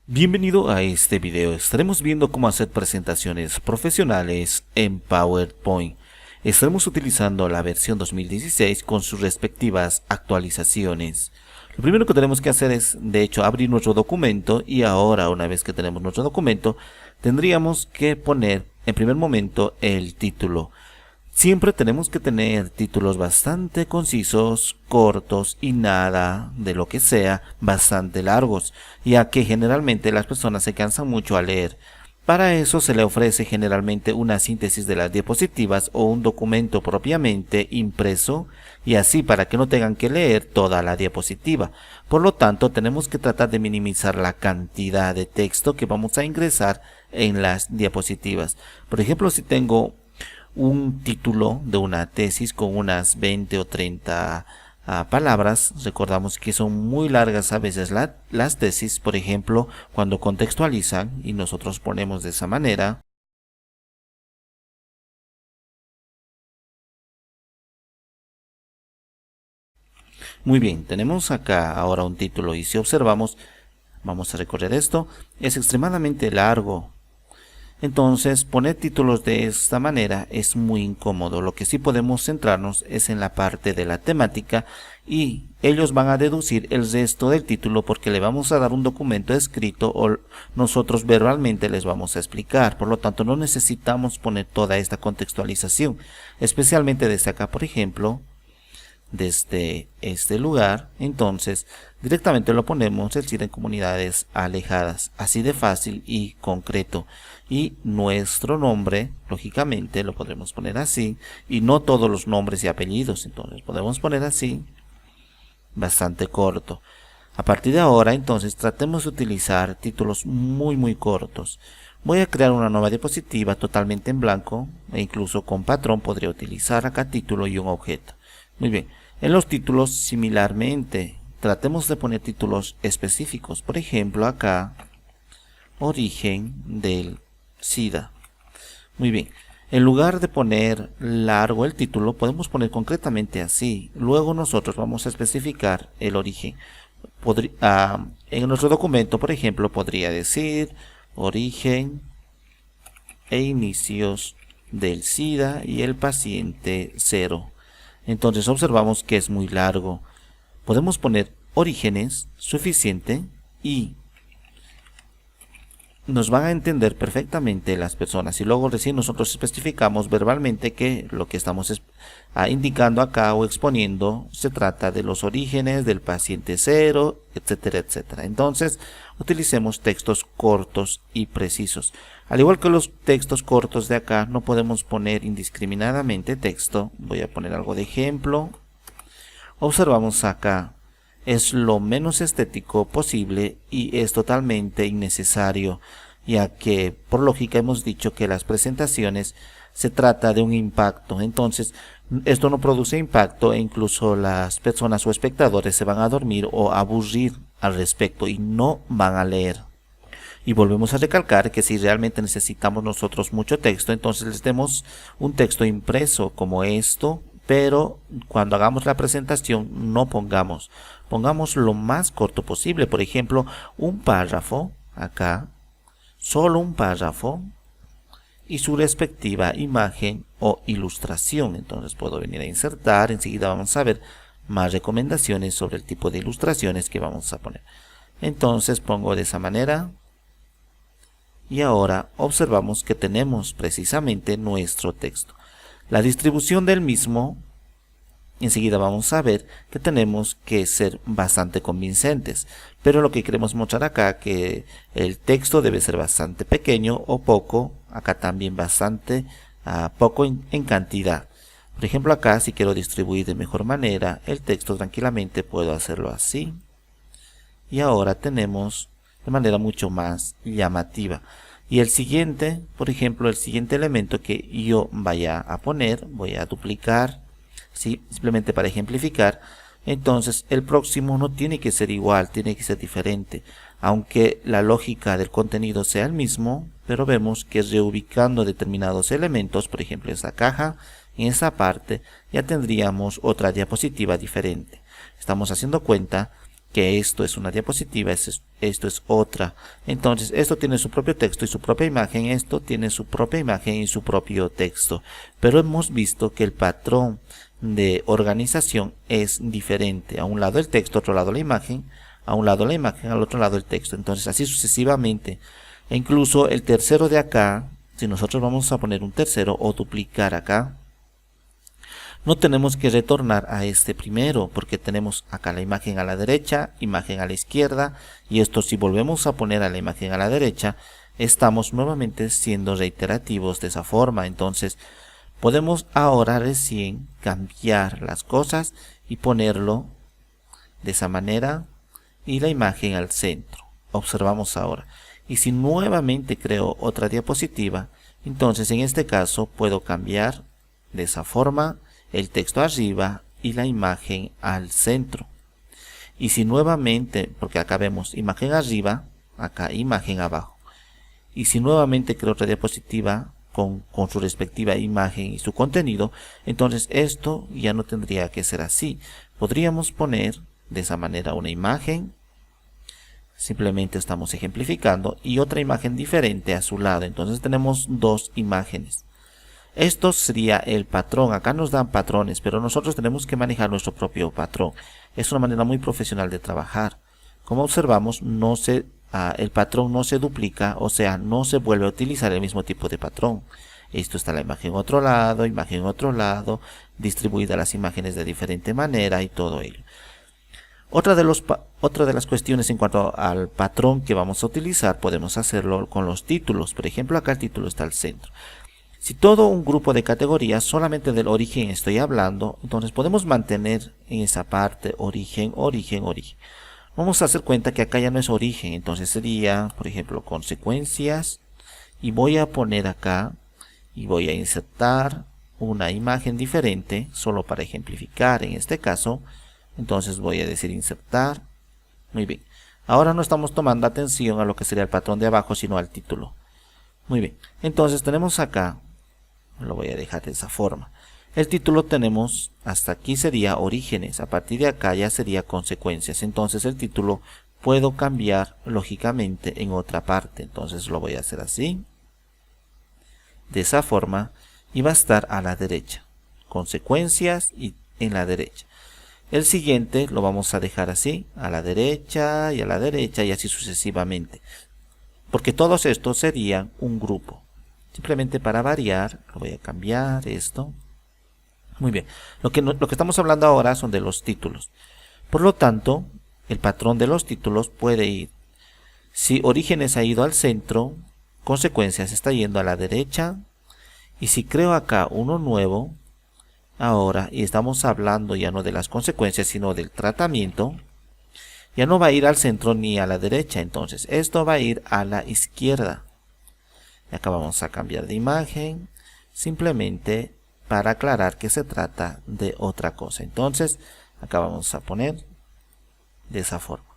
Bienvenido a este video. Estaremos viendo cómo hacer presentaciones profesionales en PowerPoint. Estaremos utilizando la versión 2016 con sus respectivas actualizaciones. Lo primero que tenemos que hacer es, de hecho, abrir nuestro documento, y ahora, una vez que tenemos nuestro documento, tendríamos que poner en primer momento el título. Siempre tenemos que tener títulos bastante concisos, cortos y nada de lo que sea bastante largos, ya que generalmente las personas se cansan mucho al leer. Para eso se le ofrece generalmente una síntesis de las diapositivas o un documento propiamente impreso, y así para que no tengan que leer toda la diapositiva. Por lo tanto, tenemos que tratar de minimizar la cantidad de texto que vamos a ingresar en las diapositivas. Por ejemplo, si tengo un título de una tesis con unas 20 o 30 palabras. Recordamos que son muy largas a veces las tesis, por ejemplo, cuando contextualizan, y nosotros ponemos de esa manera. Muy bien, tenemos acá ahora un título, y si observamos, vamos a recorrer esto, es extremadamente largo. Entonces, poner títulos de esta manera es muy incómodo. Lo que sí podemos centrarnos es en la parte de la temática, y ellos van a deducir el resto del título porque le vamos a dar un documento escrito o nosotros verbalmente les vamos a explicar. Por lo tanto, no necesitamos poner toda esta contextualización, especialmente desde acá, por ejemplo, desde este lugar. Entonces directamente lo ponemos, es decir, en comunidades alejadas, así de fácil y concreto. Y nuestro nombre, lógicamente, lo podremos poner así, y no todos los nombres y apellidos. Entonces podemos poner así, bastante corto. A partir de ahora, entonces, tratemos de utilizar títulos muy cortos. Voy a crear una nueva diapositiva totalmente en blanco, e incluso con patrón podría utilizar acá título y un objeto. Muy bien, en los títulos similarmente, tratemos de poner títulos específicos. Por ejemplo, acá, origen del SIDA. Muy bien, en lugar de poner largo el título, podemos poner concretamente así. Luego nosotros vamos a especificar el origen. En nuestro documento, por ejemplo, podría decir origen e inicios del SIDA y el paciente 0. Entonces observamos que es muy largo. Podemos poner orígenes, suficiente, y nos van a entender perfectamente las personas, y luego recién nosotros especificamos verbalmente que lo que estamos indicando acá o exponiendo se trata de los orígenes del paciente 0, etcétera, etcétera. Entonces utilicemos textos cortos y precisos. Al igual que los textos cortos de acá, no podemos poner indiscriminadamente texto. Voy a poner algo de ejemplo. Observamos acá, es lo menos estético posible y es totalmente innecesario, ya que por lógica hemos dicho que las presentaciones se trata de un impacto. Entonces esto no produce impacto, e incluso las personas o espectadores se van a dormir o aburrir al respecto y no van a leer. Y volvemos a recalcar que si realmente necesitamos nosotros mucho texto, entonces les demos un texto impreso como esto, pero cuando hagamos la presentación no pongamos lo más corto posible. Por ejemplo, un párrafo acá, solo un párrafo y su respectiva imagen o ilustración. Entonces puedo venir a insertar, enseguida vamos a ver más recomendaciones sobre el tipo de ilustraciones que vamos a poner. Entonces pongo de esa manera, y ahora observamos que tenemos precisamente nuestro texto. La distribución del mismo, enseguida vamos a ver que tenemos que ser bastante convincentes, pero lo que queremos mostrar acá, que el texto debe ser bastante pequeño o poco, acá también bastante poco en cantidad. Por ejemplo, acá si quiero distribuir de mejor manera el texto, tranquilamente puedo hacerlo así, y ahora tenemos de manera mucho más llamativa. Y el siguiente, por ejemplo, el siguiente elemento que yo vaya a poner, voy a duplicar, ¿sí? Simplemente para ejemplificar. Entonces el próximo no tiene que ser igual, tiene que ser diferente, aunque la lógica del contenido sea el mismo, pero vemos que reubicando determinados elementos, por ejemplo esta caja, en esa parte ya tendríamos otra diapositiva diferente. Estamos haciendo cuenta que esto es una diapositiva, esto es otra. Entonces esto tiene su propio texto y su propia imagen, esto tiene su propia imagen y su propio texto. Pero hemos visto que el patrón de organización es diferente. A un lado el texto, a otro lado la imagen, a un lado la imagen, al otro lado el texto. Entonces así sucesivamente. E incluso el tercero de acá, si nosotros vamos a poner un tercero o duplicar acá, no tenemos que retornar a este primero porque tenemos acá la imagen a la derecha, imagen a la izquierda, y esto si volvemos a poner a la imagen a la derecha, estamos nuevamente siendo reiterativos de esa forma. Entonces podemos ahora recién cambiar las cosas y ponerlo de esa manera y la imagen al centro. Observamos ahora. Y si nuevamente creo otra diapositiva, entonces en este caso puedo cambiar de esa forma el texto arriba y la imagen al centro. Y si nuevamente, porque acá vemos imagen arriba, acá imagen abajo. Y si nuevamente creo otra diapositiva con su respectiva imagen y su contenido, entonces esto ya no tendría que ser así. Podríamos poner de esa manera una imagen, simplemente estamos ejemplificando, y otra imagen diferente a su lado. Entonces tenemos dos imágenes. Esto sería el patrón. Acá nos dan patrones, pero nosotros tenemos que manejar nuestro propio patrón. Es una manera muy profesional de trabajar. Como observamos, el patrón no se duplica, o sea, no se vuelve a utilizar el mismo tipo de patrón. Esto está la imagen en otro lado, distribuidas las imágenes de diferente manera y todo ello. Otra de las cuestiones en cuanto al patrón que vamos a utilizar, podemos hacerlo con los títulos. Por ejemplo, acá el título está al centro. Si todo un grupo de categorías, solamente del origen estoy hablando, entonces podemos mantener en esa parte origen, origen, origen. Vamos a hacer cuenta que acá ya no es origen, entonces sería, por ejemplo, consecuencias, y voy a poner acá y voy a insertar una imagen diferente, solo para ejemplificar en este caso. Entonces voy a decir insertar. Muy bien. Ahora no estamos tomando atención a lo que sería el patrón de abajo, sino al título. Muy bien. Entonces tenemos acá, lo voy a dejar de esa forma. El título tenemos, hasta aquí sería orígenes, a partir de acá ya sería consecuencias. Entonces el título puedo cambiar lógicamente en otra parte. Entonces lo voy a hacer así, de esa forma, y va a estar a la derecha. Consecuencias y en la derecha. El siguiente lo vamos a dejar así, a la derecha y así sucesivamente. Porque todos estos serían un grupo. Simplemente para variar, lo voy a cambiar esto. Muy bien. Lo que estamos hablando ahora son de los títulos. Por lo tanto, el patrón de los títulos puede ir. Si orígenes ha ido al centro, consecuencias está yendo a la derecha. Y si creo acá uno nuevo, ahora, y estamos hablando ya no de las consecuencias, sino del tratamiento, ya no va a ir al centro ni a la derecha. Entonces, esto va a ir a la izquierda. Y acá vamos a cambiar de imagen, simplemente para aclarar que se trata de otra cosa. Entonces, acá vamos a poner de esa forma.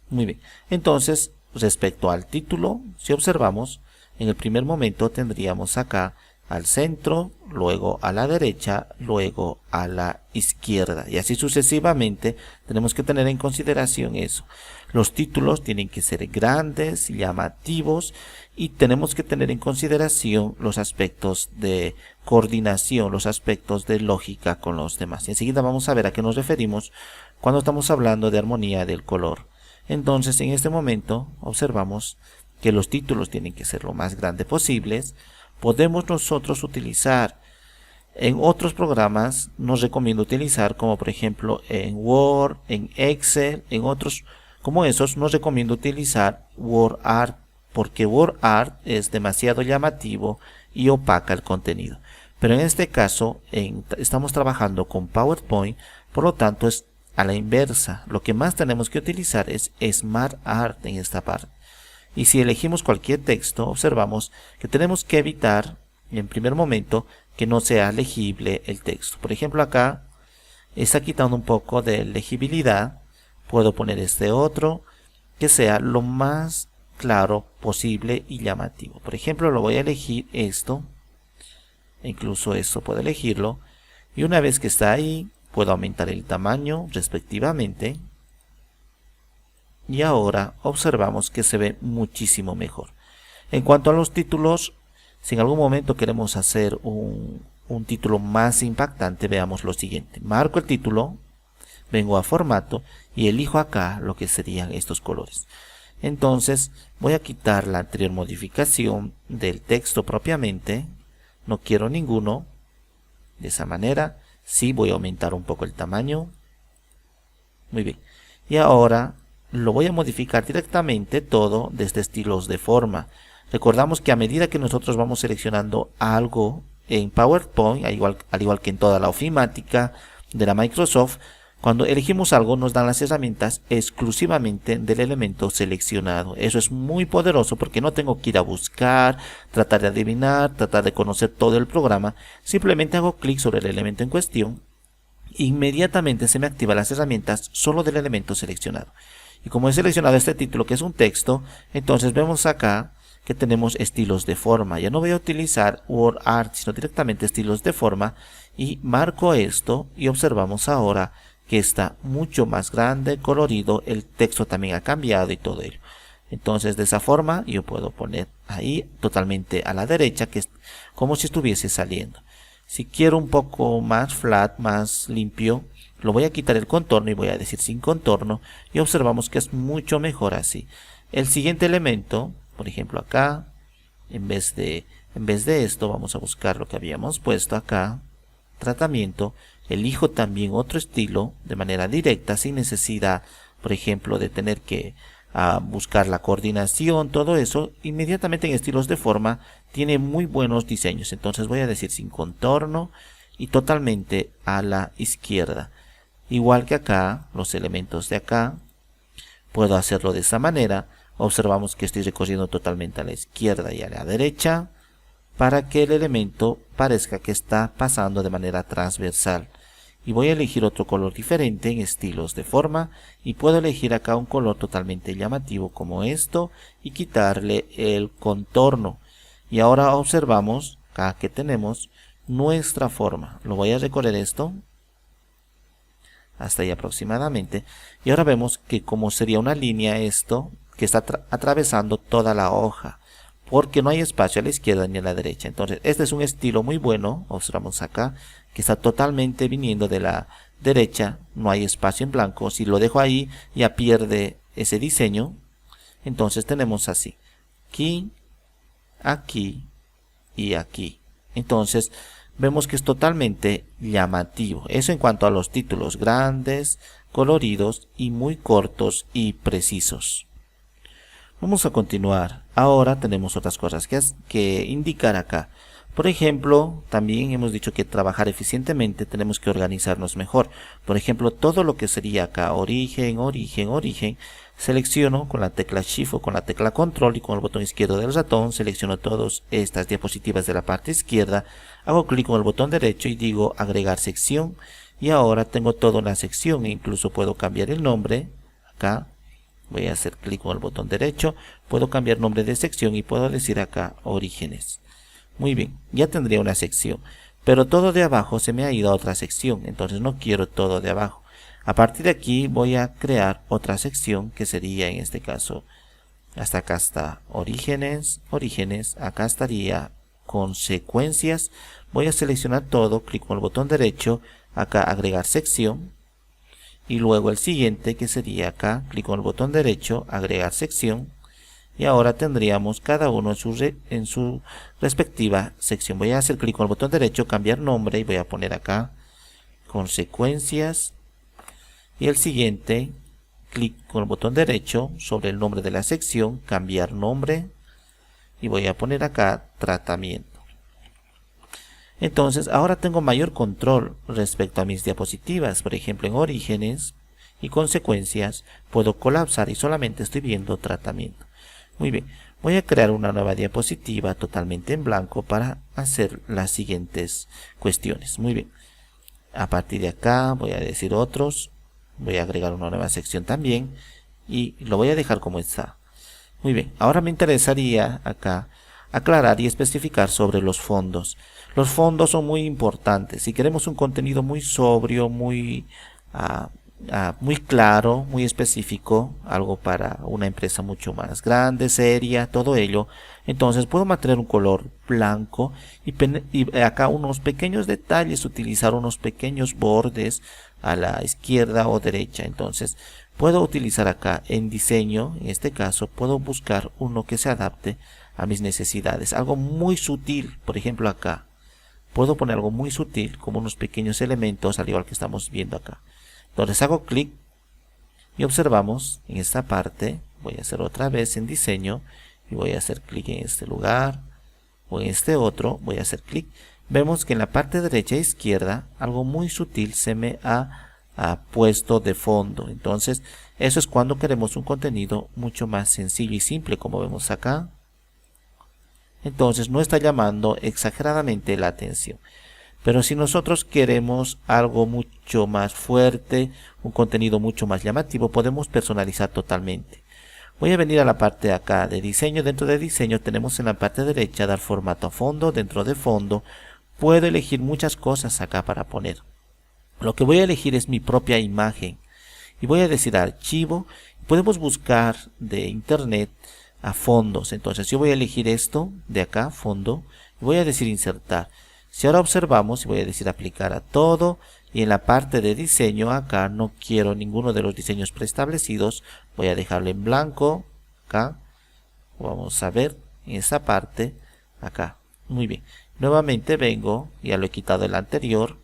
Muy bien. Entonces, respecto al título, si observamos, en el primer momento tendríamos acá al centro, luego a la derecha, luego a la izquierda, y así sucesivamente. Tenemos que tener en consideración eso. Los títulos tienen que ser grandes, llamativos, y tenemos que tener en consideración los aspectos de coordinación, los aspectos de lógica con los demás. Y enseguida vamos a ver a qué nos referimos cuando estamos hablando de armonía del color. Entonces, en este momento observamos que los títulos tienen que ser lo más grande posibles. Podemos nosotros utilizar en otros programas, nos recomiendo utilizar, como por ejemplo en Word, en Excel, en otros como esos, nos recomiendo utilizar WordArt, porque WordArt es demasiado llamativo y opaca el contenido. Pero en este caso estamos trabajando con PowerPoint, por lo tanto es a la inversa. Lo que más tenemos que utilizar es SmartArt en esta parte. Y si elegimos cualquier texto, observamos que tenemos que evitar, en primer momento, que no sea legible el texto. Por ejemplo, acá está quitando un poco de legibilidad. Puedo poner este otro que sea lo más claro posible y llamativo. Por ejemplo, lo voy a elegir esto. Incluso esto puedo elegirlo. Y una vez que está ahí, puedo aumentar el tamaño respectivamente. Y ahora observamos que se ve muchísimo mejor. En cuanto a los títulos, si en algún momento queremos hacer un título más impactante, veamos lo siguiente. Marco el título, vengo a formato y elijo acá lo que serían estos colores. Entonces voy a quitar la anterior modificación del texto propiamente. No quiero ninguno. De esa manera, sí voy a aumentar un poco el tamaño. Muy bien. Y ahora lo voy a modificar directamente todo desde estilos de forma. Recordamos que a medida que nosotros vamos seleccionando algo en PowerPoint, al igual que en toda la ofimática de la Microsoft, cuando elegimos algo nos dan las herramientas exclusivamente del elemento seleccionado. Eso es muy poderoso porque no tengo que ir a buscar, tratar de adivinar, tratar de conocer todo el programa. Simplemente hago clic sobre el elemento en cuestión. Inmediatamente se me activan las herramientas solo del elemento seleccionado. Y como he seleccionado este título, que es un texto, entonces vemos acá que tenemos estilos de forma. Ya no voy a utilizar WordArt, sino directamente estilos de forma. Y marco esto y observamos ahora que está mucho más grande, colorido, el texto también ha cambiado y todo ello. Entonces de esa forma yo puedo poner ahí totalmente a la derecha, que es como si estuviese saliendo. Si quiero un poco más flat, más limpio, lo voy a quitar el contorno y voy a decir sin contorno y observamos que es mucho mejor así. El siguiente elemento, por ejemplo acá, en vez de esto vamos a buscar lo que habíamos puesto acá, tratamiento, elijo también otro estilo de manera directa sin necesidad, por ejemplo, de tener que buscar la coordinación, todo eso. Inmediatamente en estilos de forma tiene muy buenos diseños. Entonces voy a decir sin contorno y totalmente a la izquierda. Igual que acá, los elementos de acá, puedo hacerlo de esa manera. Observamos que estoy recorriendo totalmente a la izquierda y a la derecha para que el elemento parezca que está pasando de manera transversal. Y voy a elegir otro color diferente en estilos de forma y puedo elegir acá un color totalmente llamativo como esto y quitarle el contorno. Y ahora observamos acá que tenemos nuestra forma. Lo voy a recorrer esto hasta ahí aproximadamente y ahora vemos que como sería una línea esto que está atravesando toda la hoja, porque no hay espacio a la izquierda ni a la derecha. Entonces este es un estilo muy bueno. Observamos acá que está totalmente viniendo de la derecha, no hay espacio en blanco. Si lo dejo ahí ya pierde ese diseño. Entonces tenemos así, aquí, aquí y aquí. Entonces vemos que es totalmente llamativo. Eso en cuanto a los títulos grandes, coloridos y muy cortos y precisos. Vamos a continuar. Ahora tenemos otras cosas que indicar acá. Por ejemplo, también hemos dicho que trabajar eficientemente tenemos que organizarnos mejor. Por ejemplo, todo lo que sería acá origen, origen, origen, selecciono con la tecla Shift o con la tecla Control y con el botón izquierdo del ratón, selecciono todas estas diapositivas de la parte izquierda, hago clic con el botón derecho y digo agregar sección y ahora tengo toda una sección e incluso puedo cambiar el nombre acá. Voy a hacer clic con el botón derecho, puedo cambiar nombre de sección y puedo decir acá orígenes. Muy bien, ya tendría una sección, pero todo de abajo se me ha ido a otra sección, entonces no quiero todo de abajo. A partir de aquí voy a crear otra sección que sería en este caso, hasta acá está orígenes, orígenes, acá estaría consecuencias. Voy a seleccionar todo, clic con el botón derecho, acá agregar sección. Y luego el siguiente que sería acá, clic con el botón derecho, agregar sección. Y ahora tendríamos cada uno en su respectiva sección. Voy a hacer clic con el botón derecho, cambiar nombre y voy a poner acá consecuencias. Y el siguiente, clic con el botón derecho sobre el nombre de la sección, cambiar nombre. Y voy a poner acá tratamiento. Entonces ahora tengo mayor control respecto a mis diapositivas. Por ejemplo, en orígenes y consecuencias puedo colapsar y solamente estoy viendo tratamiento. Muy bien, voy a crear una nueva diapositiva totalmente en blanco para hacer las siguientes cuestiones. Muy bien, a partir de acá voy a decir otros, voy a agregar una nueva sección también y lo voy a dejar como está. Muy bien, ahora me interesaría acá aclarar y especificar sobre los fondos. Los fondos son muy importantes. Si queremos un contenido muy sobrio, muy claro, muy específico, algo para una empresa mucho más grande, seria, todo ello, entonces puedo mantener un color blanco y acá unos pequeños detalles, utilizar unos pequeños bordes a la izquierda o derecha. Entonces puedo utilizar acá en diseño, en este caso puedo buscar uno que se adapte a mis necesidades, algo muy sutil. Por ejemplo, acá puedo poner algo muy sutil como unos pequeños elementos, al igual que estamos viendo acá. Entonces hago clic y observamos en esta parte. Voy a hacer otra vez en diseño y voy a hacer clic en este lugar o en este otro. Voy a hacer clic. Vemos que en la parte derecha e izquierda algo muy sutil se me ha puesto de fondo. Entonces eso es cuando queremos un contenido mucho más sencillo y simple, como vemos acá. Entonces no está llamando exageradamente la atención. Pero si nosotros queremos algo mucho más fuerte, un contenido mucho más llamativo, podemos personalizar totalmente. Voy a venir a la parte de acá de diseño. Dentro de diseño tenemos en la parte derecha dar formato a fondo. Dentro de fondo puedo elegir muchas cosas acá para poner. Lo que voy a elegir es mi propia imagen. Y voy a decir archivo. Podemos buscar de internet a fondos. Entonces yo voy a elegir esto de acá, fondo. Y voy a decir insertar. Si ahora observamos, y voy a decir aplicar a todo, y en la parte de diseño acá no quiero ninguno de los diseños preestablecidos, voy a dejarlo en blanco, acá, vamos a ver en esa parte, acá, muy bien. Nuevamente vengo, ya lo he quitado el anterior,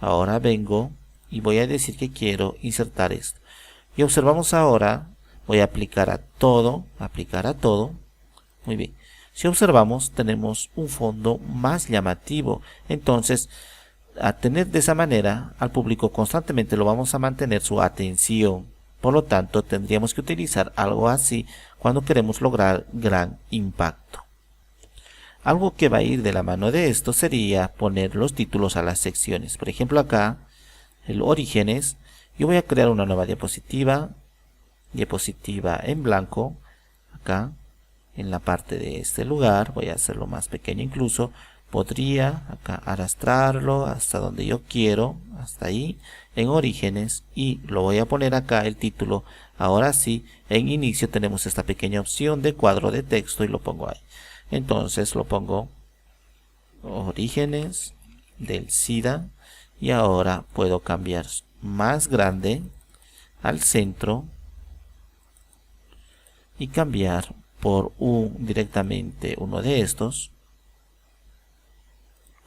ahora vengo y voy a decir que quiero insertar esto. Y observamos ahora, voy a aplicar a todo, muy bien. Si observamos, tenemos un fondo más llamativo. Entonces, a tener de esa manera al público constantemente lo vamos a mantener su atención. Por lo tanto, tendríamos que utilizar algo así cuando queremos lograr gran impacto. Algo que va a ir de la mano de esto sería poner los títulos a las secciones. Por ejemplo, acá, el orígenes, yo voy a crear una nueva diapositiva en blanco, acá. En la parte de este lugar voy a hacerlo más pequeño, incluso podría acá arrastrarlo hasta donde yo quiero, hasta ahí en orígenes, y lo voy a poner acá el título. Ahora sí, en inicio tenemos esta pequeña opción de cuadro de texto y lo pongo ahí. Entonces lo pongo orígenes del SIDA y ahora puedo cambiar más grande al centro y cambiar por directamente uno de estos,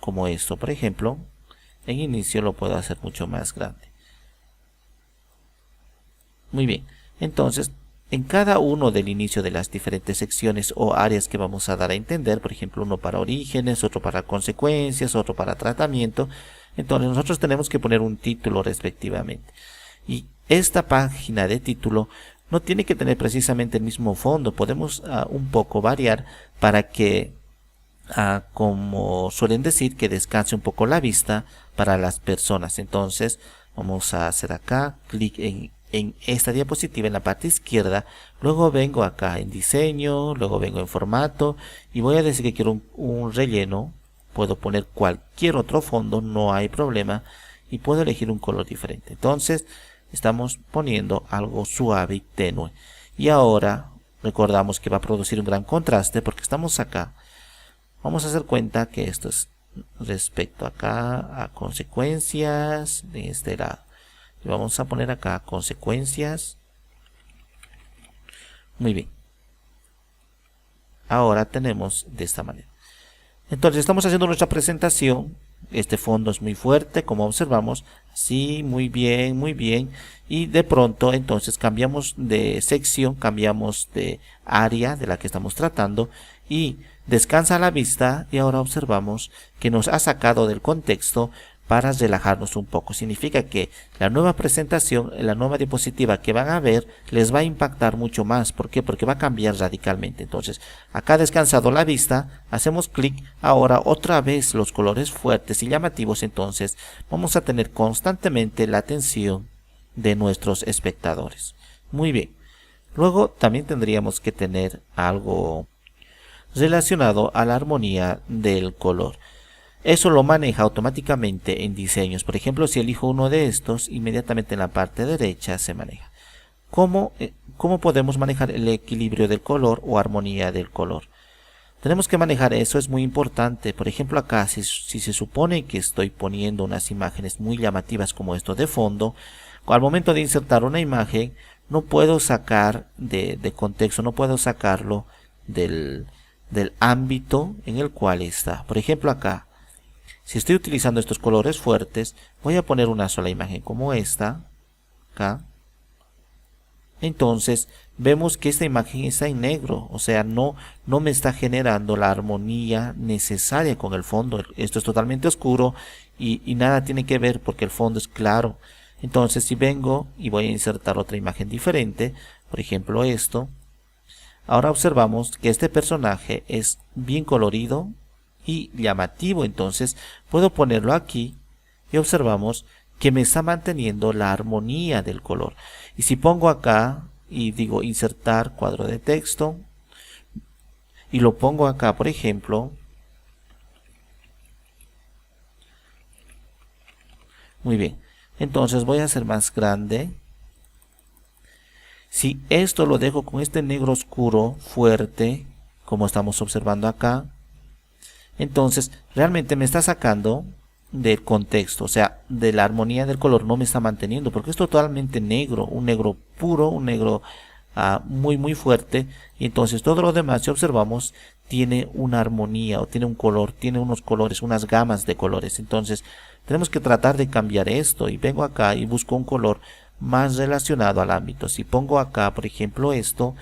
como esto por ejemplo. En inicio lo puedo hacer mucho más grande. Muy bien, entonces en cada uno del inicio de las diferentes secciones o áreas que vamos a dar a entender, por ejemplo uno para orígenes, otro para consecuencias, otro para tratamiento, entonces nosotros tenemos que poner un título respectivamente. Y esta página de título no tiene que tener precisamente el mismo fondo. Podemos un poco variar para que, como suelen decir, que descanse un poco la vista para las personas. Entonces vamos a hacer acá clic en esta diapositiva en la parte izquierda. Luego vengo acá en diseño, luego vengo en formato y voy a decir que quiero un relleno. Puedo poner cualquier otro fondo, no hay problema, y puedo elegir un color diferente. Entonces estamos poniendo algo suave y tenue. Y ahora recordamos que va a producir un gran contraste porque estamos acá. Vamos a hacer cuenta que esto es respecto acá a consecuencias de este lado. Y vamos a poner acá consecuencias. Muy bien. Ahora tenemos de esta manera. Entonces estamos haciendo nuestra presentación. Este fondo es muy fuerte, como observamos. Sí, muy bien, muy bien. Y de pronto entonces cambiamos de sección, cambiamos de área de la que estamos tratando y descansa la vista, y ahora observamos que nos ha sacado del contexto para relajarnos un poco. Significa que la nueva presentación, la nueva diapositiva que van a ver les va a impactar mucho más. ¿Por qué? Porque va a cambiar radicalmente. Entonces acá ha descansado la vista, hacemos clic, ahora otra vez los colores fuertes y llamativos. Entonces vamos a tener constantemente la atención de nuestros espectadores. Muy bien. Luego también tendríamos que tener algo relacionado a la armonía del color. Eso lo maneja automáticamente en diseños. Por ejemplo, si elijo uno de estos, inmediatamente en la parte derecha se maneja. ¿Cómo podemos manejar el equilibrio del color o armonía del color? Tenemos que manejar eso, es muy importante. Por ejemplo, acá si se supone que estoy poniendo unas imágenes muy llamativas como esto de fondo, al momento de insertar una imagen no puedo sacar de contexto, no puedo sacarlo del ámbito en el cual está. Por ejemplo, acá, si estoy utilizando estos colores fuertes, voy a poner una sola imagen como esta, acá. Entonces vemos que esta imagen está en negro, o sea, no me está generando la armonía necesaria con el fondo. Esto es totalmente oscuro y nada tiene que ver porque el fondo es claro. Entonces si vengo y voy a insertar otra imagen diferente, por ejemplo esto, ahora observamos que este personaje es bien colorido y llamativo, entonces puedo ponerlo aquí y observamos que me está manteniendo la armonía del color. Y si pongo acá y digo insertar cuadro de texto y lo pongo acá, por ejemplo, muy bien, entonces voy a hacer más grande. Si esto lo dejo con este negro oscuro fuerte, como estamos observando acá, entonces realmente me está sacando del contexto, o sea, de la armonía del color, no me está manteniendo, porque es totalmente negro, un negro puro, un negro muy fuerte, y entonces todo lo demás, si observamos, tiene una armonía o tiene un color, tiene unos colores, unas gamas de colores. Entonces tenemos que tratar de cambiar esto, y vengo acá y busco un color más relacionado al ámbito. Si pongo acá, por ejemplo, esto,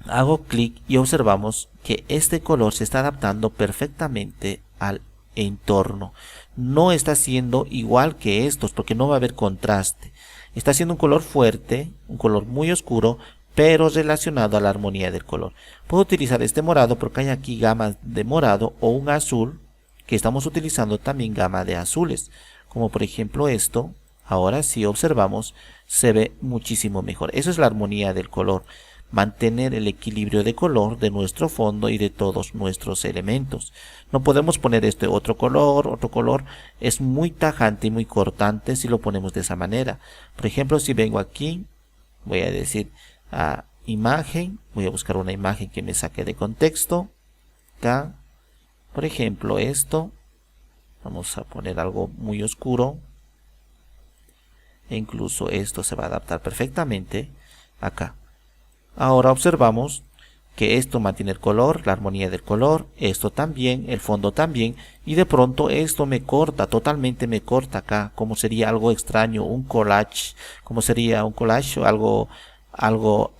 hago clic y observamos que este color se está adaptando perfectamente al entorno. No está siendo igual que estos porque no va a haber contraste. Está siendo un color fuerte, un color muy oscuro, pero relacionado a la armonía del color. Puedo utilizar este morado porque hay aquí gamas de morado o un azul, que estamos utilizando también gama de azules, como por ejemplo esto. Ahora si observamos se ve muchísimo mejor. Eso es la armonía del color, mantener el equilibrio de color de nuestro fondo y de todos nuestros elementos. No podemos poner este otro color, es muy tajante y muy cortante si lo ponemos de esa manera. Por ejemplo, si vengo aquí, voy a decir a imagen, voy a buscar una imagen que me saque de contexto, acá, por ejemplo esto, vamos a poner algo muy oscuro, e incluso esto se va a adaptar perfectamente acá. Ahora observamos que esto mantiene el color, la armonía del color, esto también, el fondo también, y de pronto esto me corta, totalmente me corta acá, como sería algo extraño, un collage, como sería un collage, algo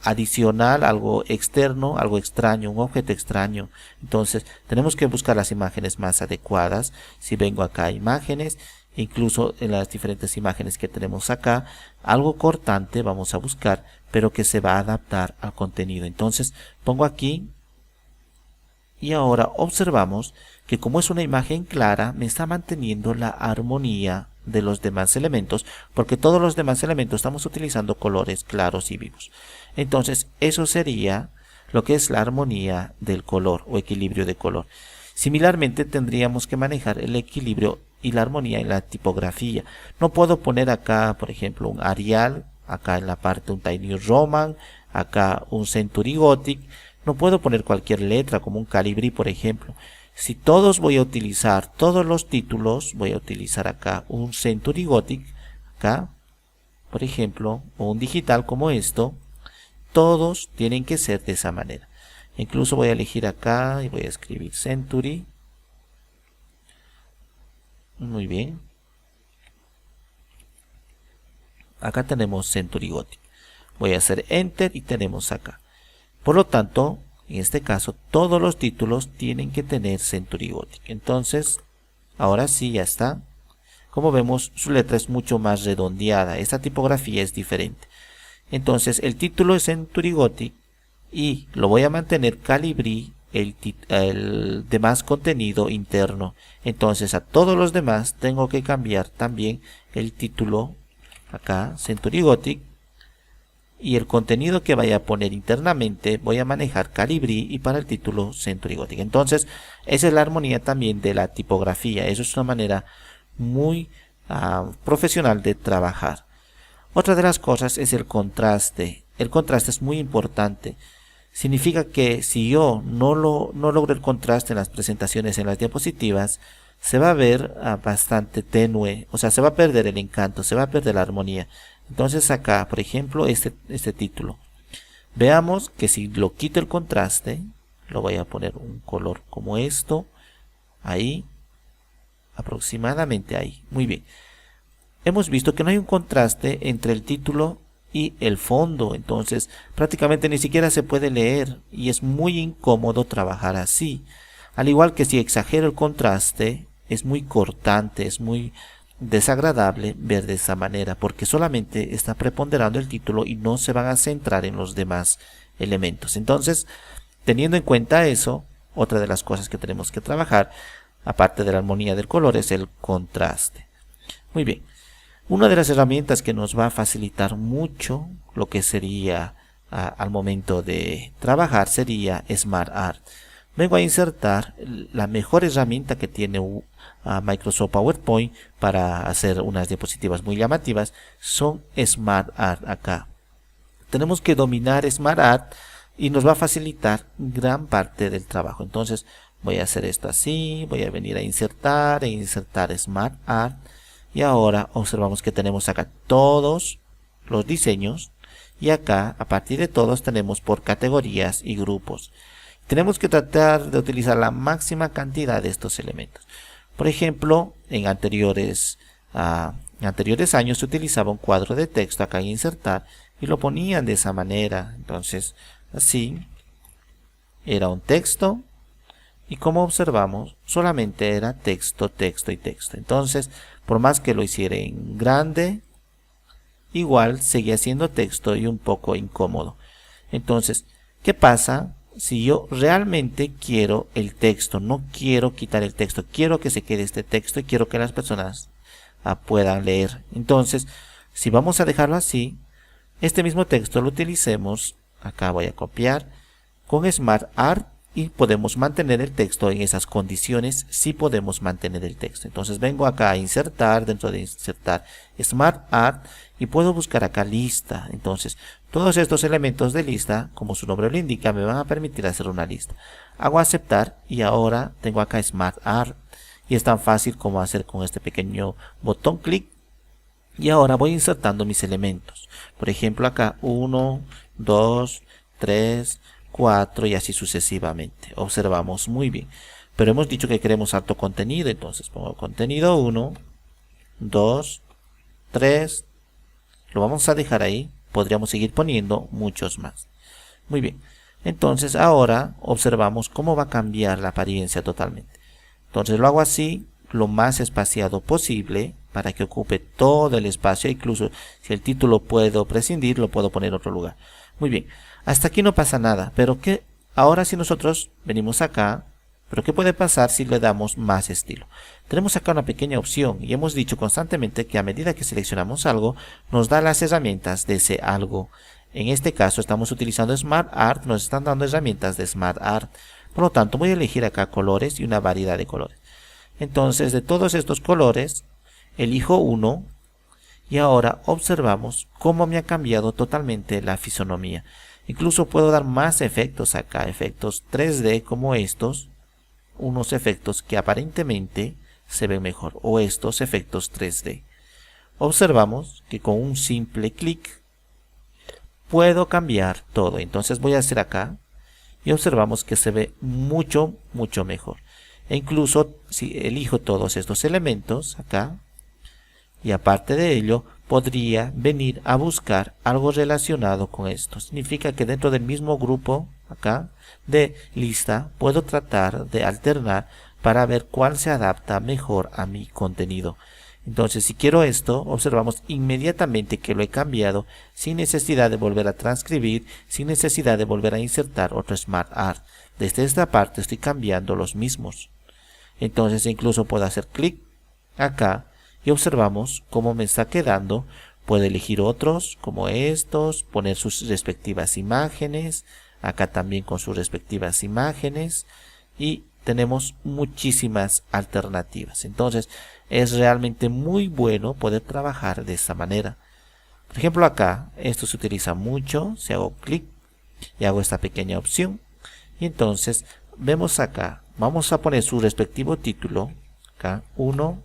adicional, algo externo, algo extraño, un objeto extraño. Entonces tenemos que buscar las imágenes más adecuadas. Si vengo acá a imágenes, incluso en las diferentes imágenes que tenemos acá, algo cortante vamos a buscar, pero que se va a adaptar al contenido. Entonces pongo aquí y ahora observamos que como es una imagen clara, me está manteniendo la armonía de los demás elementos, porque todos los demás elementos estamos utilizando colores claros y vivos. Entonces eso sería lo que es la armonía del color o equilibrio de color. Similarmente tendríamos que manejar el equilibrio y la armonía en la tipografía. No puedo poner acá, por ejemplo, un Arial, acá en la parte un Tiny Roman, acá un Century Gothic. No puedo poner cualquier letra como un Calibri, por ejemplo. Si todos voy a utilizar, todos los títulos, voy a utilizar acá un Century Gothic, acá, por ejemplo, o un digital como esto, todos tienen que ser de esa manera. Incluso voy a elegir acá y voy a escribir Century. Muy bien. Acá tenemos Century Gothic. Voy a hacer Enter y tenemos acá. Por lo tanto, en este caso, todos los títulos tienen que tener Century Gothic. Entonces, ahora sí, ya está. Como vemos, su letra es mucho más redondeada. Esta tipografía es diferente. Entonces, el título es Century Gothic y lo voy a mantener Calibri, el demás contenido interno. Entonces, a todos los demás tengo que cambiar también el título, acá, Century Gothic, y el contenido que vaya a poner internamente voy a manejar Calibri y para el título Century Gothic. Entonces esa es la armonía también de la tipografía. Eso es una manera muy profesional de trabajar. Otra de las cosas es el contraste. El contraste es muy importante. Significa que si yo no logro el contraste en las presentaciones, en las diapositivas, se va a ver bastante tenue, o sea, se va a perder el encanto, se va a perder la armonía. Entonces acá, por ejemplo, este título. Veamos que si lo quito el contraste, lo voy a poner un color como esto, ahí, aproximadamente ahí. Muy bien. Hemos visto que no hay un contraste entre el título y el fondo, entonces prácticamente ni siquiera se puede leer y es muy incómodo trabajar así. Al igual que si exagero el contraste, es muy cortante, es muy desagradable ver de esa manera, porque solamente está preponderando el título y no se van a centrar en los demás elementos. Entonces, teniendo en cuenta eso, otra de las cosas que tenemos que trabajar, aparte de la armonía del color, es el contraste. Muy bien. Una de las herramientas que nos va a facilitar mucho lo que sería al momento de trabajar sería SmartArt. Vengo a insertar la mejor herramienta que tiene Microsoft PowerPoint para hacer unas diapositivas muy llamativas, son SmartArt acá. Tenemos que dominar SmartArt y nos va a facilitar gran parte del trabajo. Entonces voy a hacer esto así, voy a venir a insertar SmartArt. Y ahora observamos que tenemos acá todos los diseños y acá a partir de todos tenemos por categorías y grupos. Tenemos que tratar de utilizar la máxima cantidad de estos elementos. Por ejemplo, en anteriores años se utilizaba un cuadro de texto acá en insertar y lo ponían de esa manera. Entonces así era un texto. Y como observamos, solamente era texto, texto y texto. Entonces, por más que lo hiciera en grande, igual seguía siendo texto y un poco incómodo. Entonces, ¿qué pasa si yo realmente quiero el texto? No quiero quitar el texto, quiero que se quede este texto y quiero que las personas puedan leer. Entonces, si vamos a dejarlo así, este mismo texto lo utilicemos, acá voy a copiar, con SmartArt. Y podemos mantener el texto en esas condiciones, si podemos mantener el texto. Entonces vengo acá a insertar, dentro de insertar SmartArt y puedo buscar acá lista. Entonces todos estos elementos de lista, como su nombre lo indica, me van a permitir hacer una lista. Hago aceptar y ahora tengo acá SmartArt y es tan fácil como hacer con este pequeño botón clic. Y ahora voy insertando mis elementos. Por ejemplo acá 1, 2, 3, 4 y así sucesivamente. Observamos muy bien. Pero hemos dicho que queremos alto contenido. Entonces pongo contenido 1, 2, 3. Lo vamos a dejar ahí. Podríamos seguir poniendo muchos más. Muy bien. Entonces ahora observamos cómo va a cambiar la apariencia totalmente. Entonces lo hago así, lo más espaciado posible, para que ocupe todo el espacio. Incluso si el título puedo prescindir, lo puedo poner en otro lugar. Muy bien. Hasta aquí no pasa nada, pero ahora si nosotros venimos acá, pero ¿qué puede pasar si le damos más estilo? Tenemos acá una pequeña opción y hemos dicho constantemente que a medida que seleccionamos algo, nos da las herramientas de ese algo. En este caso estamos utilizando SmartArt, nos están dando herramientas de SmartArt. Por lo tanto voy a elegir acá colores y una variedad de colores. Entonces de todos estos colores, elijo uno y ahora observamos cómo me ha cambiado totalmente la fisonomía. Incluso puedo dar más efectos acá, efectos 3D como estos, unos efectos que aparentemente se ven mejor, o estos efectos 3D. Observamos que con un simple clic puedo cambiar todo. Entonces voy a hacer acá y observamos que se ve mucho mejor. E incluso si elijo todos estos elementos acá, y aparte de ello, podría venir a buscar algo relacionado con esto. Significa que dentro del mismo grupo acá de lista puedo tratar de alternar para ver cuál se adapta mejor a mi contenido. Entonces si quiero esto, observamos inmediatamente que lo he cambiado sin necesidad de volver a transcribir, sin necesidad de volver a insertar otro SmartArt. Desde esta parte estoy cambiando los mismos. Entonces incluso puedo hacer clic acá y observamos cómo me está quedando Puede elegir otros como estos, poner sus respectivas imágenes, acá también con sus respectivas imágenes, y tenemos muchísimas alternativas. Entonces es realmente muy bueno poder trabajar de esta manera. Por ejemplo, acá esto se utiliza mucho. Si hago clic y hago esta pequeña opción, y entonces vemos acá, vamos a poner su respectivo título, acá 1,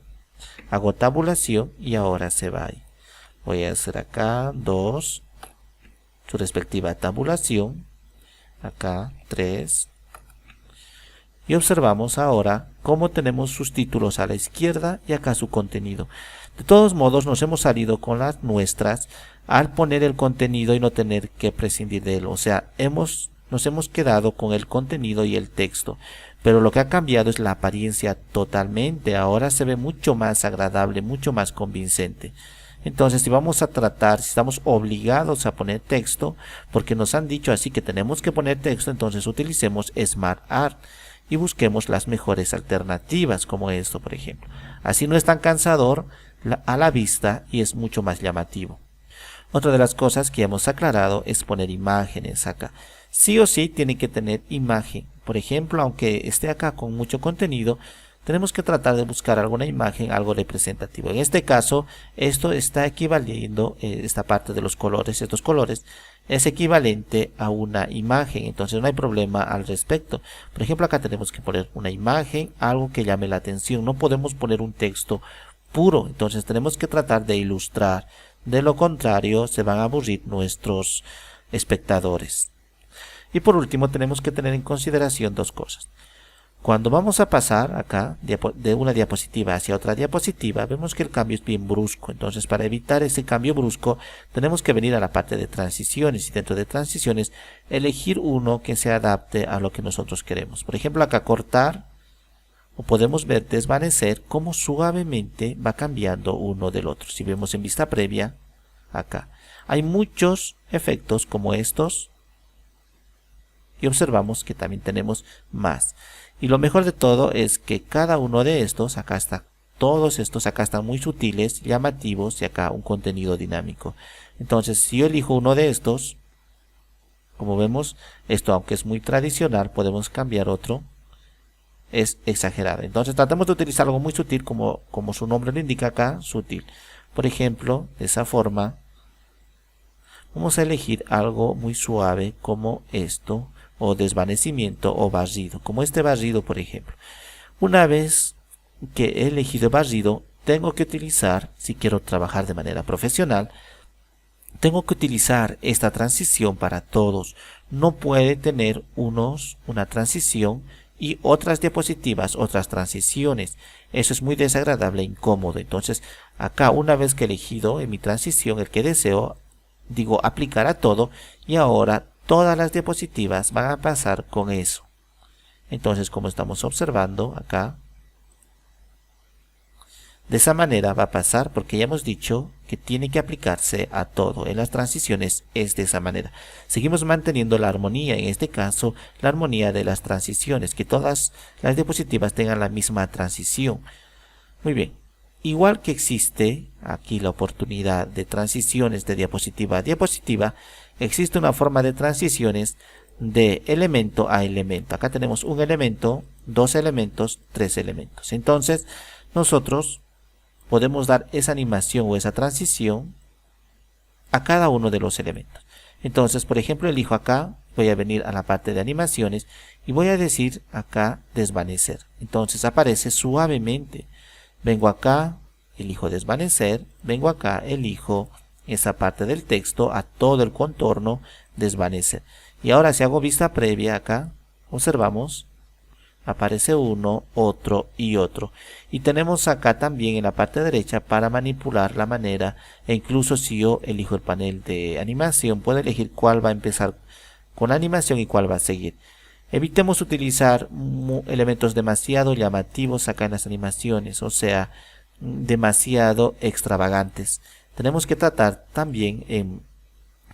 hago tabulación y ahora se va ahí. Voy a hacer acá 2, su respectiva tabulación, acá 3, y observamos ahora cómo tenemos sus títulos a la izquierda y acá su contenido. De todos modos nos hemos salido con las nuestras al poner el contenido y no tener que prescindir de él. O sea, nos hemos quedado con el contenido y el texto. Pero lo que ha cambiado es la apariencia totalmente. Ahora se ve mucho más agradable, mucho más convincente. Entonces, si vamos a tratar, si estamos obligados a poner texto, porque nos han dicho así que tenemos que poner texto, entonces utilicemos SmartArt y busquemos las mejores alternativas, como esto, por ejemplo. Así no es tan cansador a la vista y es mucho más llamativo. Otra de las cosas que hemos aclarado es poner imágenes acá. Sí o sí tiene que tener imagen. Por ejemplo, aunque esté acá con mucho contenido, tenemos que tratar de buscar alguna imagen, algo representativo. En este caso, esto está equivaliendo, esta parte de los colores, estos colores, es equivalente a una imagen. Entonces no hay problema al respecto. Por ejemplo, acá tenemos que poner una imagen, algo que llame la atención. No podemos poner un texto puro. Entonces tenemos que tratar de ilustrar. De lo contrario, se van a aburrir nuestros espectadores. Y por último, tenemos que tener en consideración dos cosas. Cuando vamos a pasar acá de una diapositiva hacia otra diapositiva, vemos que el cambio es bien brusco. Entonces, para evitar ese cambio brusco, tenemos que venir a la parte de transiciones y dentro de transiciones elegir uno que se adapte a lo que nosotros queremos. Por ejemplo, acá cortar, o podemos ver desvanecer cómo suavemente va cambiando uno del otro. Si vemos en vista previa, acá hay muchos efectos como estos y observamos que también tenemos más. Y lo mejor de todo es que cada uno de estos, acá está, todos estos acá están muy sutiles, llamativos y acá un contenido dinámico. Entonces, si yo elijo uno de estos, como vemos, esto aunque es muy tradicional, podemos cambiar otro. Es exagerado. Entonces, tratamos de utilizar algo muy sutil, como su nombre lo indica acá, sutil. Por ejemplo, de esa forma, vamos a elegir algo muy suave como esto, o desvanecimiento o barrido, como este barrido, por ejemplo. Una vez que he elegido barrido, tengo que utilizar, si quiero trabajar de manera profesional, tengo que utilizar esta transición para todos. No puede tener una transición y otras diapositivas, otras transiciones. Eso es muy desagradable e incómodo. Entonces, acá una vez que he elegido en mi transición el que deseo, digo aplicar a todo y ahora todas las diapositivas van a pasar con eso. Entonces, como estamos observando acá, de esa manera va a pasar porque ya hemos dicho que tiene que aplicarse a todo. En las transiciones es de esa manera. Seguimos manteniendo la armonía, en este caso la armonía de las transiciones, que todas las diapositivas tengan la misma transición. Muy bien. Igual que existe aquí la oportunidad de transiciones de diapositiva a diapositiva, existe una forma de transiciones de elemento a elemento. Acá tenemos un elemento, dos elementos, tres elementos. Entonces, nosotros podemos dar esa animación o esa transición a cada uno de los elementos. Entonces, por ejemplo, elijo acá, voy a venir a la parte de animaciones y voy a decir acá desvanecer. Entonces aparece suavemente. Vengo acá, elijo desvanecer, vengo acá, elijo esa parte del texto, a todo el contorno, desvanecer. Y ahora si hago vista previa acá, observamos, aparece uno, otro y otro. Y tenemos acá también en la parte derecha para manipular la manera, e incluso si yo elijo el panel de animación, puedo elegir cuál va a empezar con la animación y cuál va a seguir. Evitemos utilizar elementos demasiado llamativos acá en las animaciones, o sea, demasiado extravagantes. Tenemos que tratar también en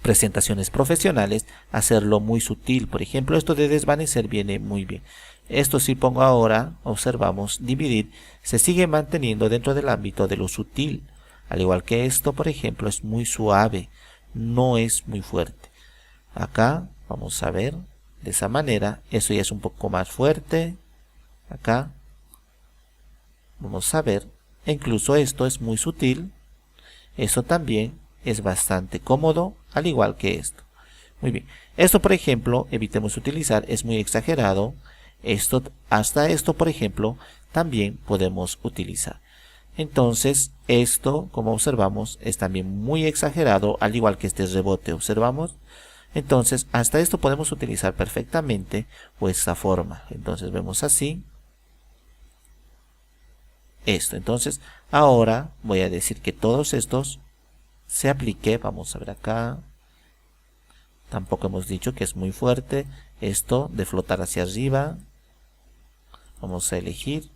presentaciones profesionales hacerlo muy sutil. Por ejemplo, esto de desvanecer viene muy bien. Esto si pongo ahora, observamos, dividir, se sigue manteniendo dentro del ámbito de lo sutil. Al igual que esto, por ejemplo, es muy suave, no es muy fuerte. Acá vamos a ver de esa manera, eso ya es un poco más fuerte. Acá vamos a ver, incluso esto es muy sutil, eso también es bastante cómodo, al igual que esto. Muy bien, esto por ejemplo, evitemos utilizar, es muy exagerado. Esto, hasta esto por ejemplo, también podemos utilizar. Entonces, esto, como observamos, es también muy exagerado, al igual que este rebote, observamos. Entonces, hasta esto podemos utilizar perfectamente o esta forma. Entonces, vemos así. Esto. Entonces, ahora voy a decir que todos estos se aplique. Vamos a ver acá. Tampoco hemos dicho que es muy fuerte. Esto de flotar hacia arriba. Vamos a elegir.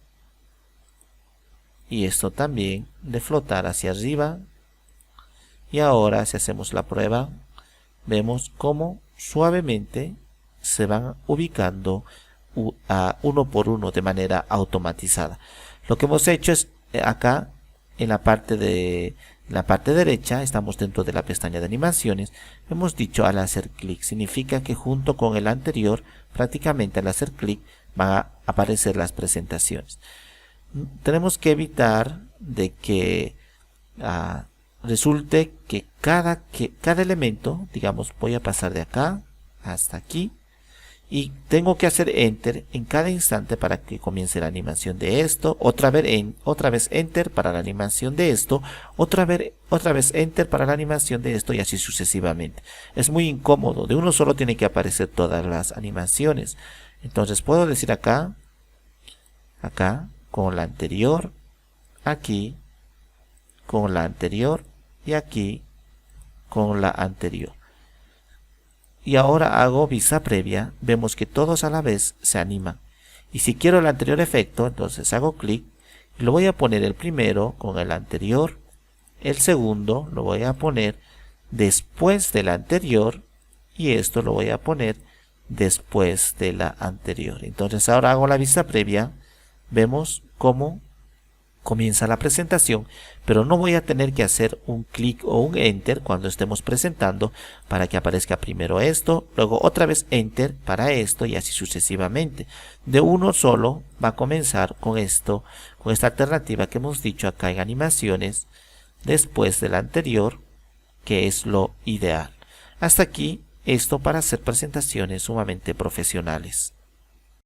Y esto también de flotar hacia arriba. Y ahora si hacemos la prueba, vemos cómo suavemente se van ubicando uno por uno de manera automatizada. Lo que hemos hecho es acá en la parte derecha, estamos dentro de la pestaña de animaciones, hemos dicho al hacer clic, significa que junto con el anterior, prácticamente al hacer clic van a aparecer las presentaciones. Tenemos que evitar de que resulte que cada elemento, digamos, voy a pasar de acá hasta aquí y tengo que hacer enter en cada instante para que comience la animación de esto, otra vez enter para la animación de esto, otra vez enter para la animación de esto y así sucesivamente. Es muy incómodo, de uno solo tiene que aparecer todas las animaciones. Entonces puedo decir acá con la anterior, aquí con la anterior y aquí con la anterior. Y ahora hago vista previa, vemos que todos a la vez se animan. Y si quiero el anterior efecto, entonces hago clic y lo voy a poner el primero con el anterior, el segundo lo voy a poner después del anterior y esto lo voy a poner después de la anterior. Entonces ahora hago la vista previa, vemos cómo comienza la presentación, pero no voy a tener que hacer un clic o un enter cuando estemos presentando para que aparezca primero esto, luego otra vez enter para esto y así sucesivamente. De uno solo va a comenzar con esto, con esta alternativa que hemos dicho acá en animaciones, después de la anterior, que es lo ideal. Hasta aquí esto para hacer presentaciones sumamente profesionales.